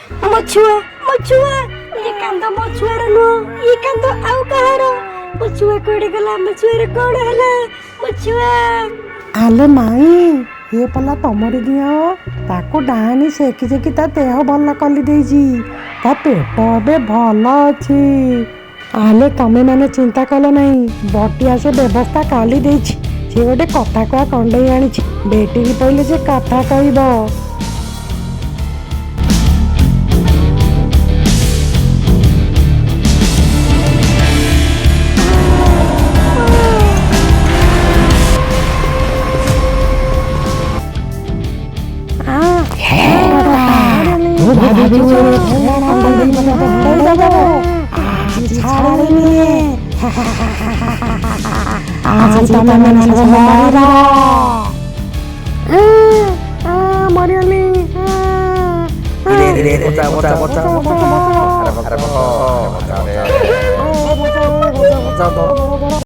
ମୋ ଛୁଆ ये कांद मो छुआर नुह ये कांद आउ कहार मो छुआ कोड़े गला मो छुआर कौन हला मो छुआ आले माई ये पला तमरी दिया ताको डाहानी सेकी सेकी ता देह भल कली देइछि ता पेट अबे भल अछि आले तमे माने चिंता कल नहीं बटिया से व्यवस्था काली देइछि से गोटे कथा कह कंडई आनी बेटी पहिले से कथा कहब Bocah,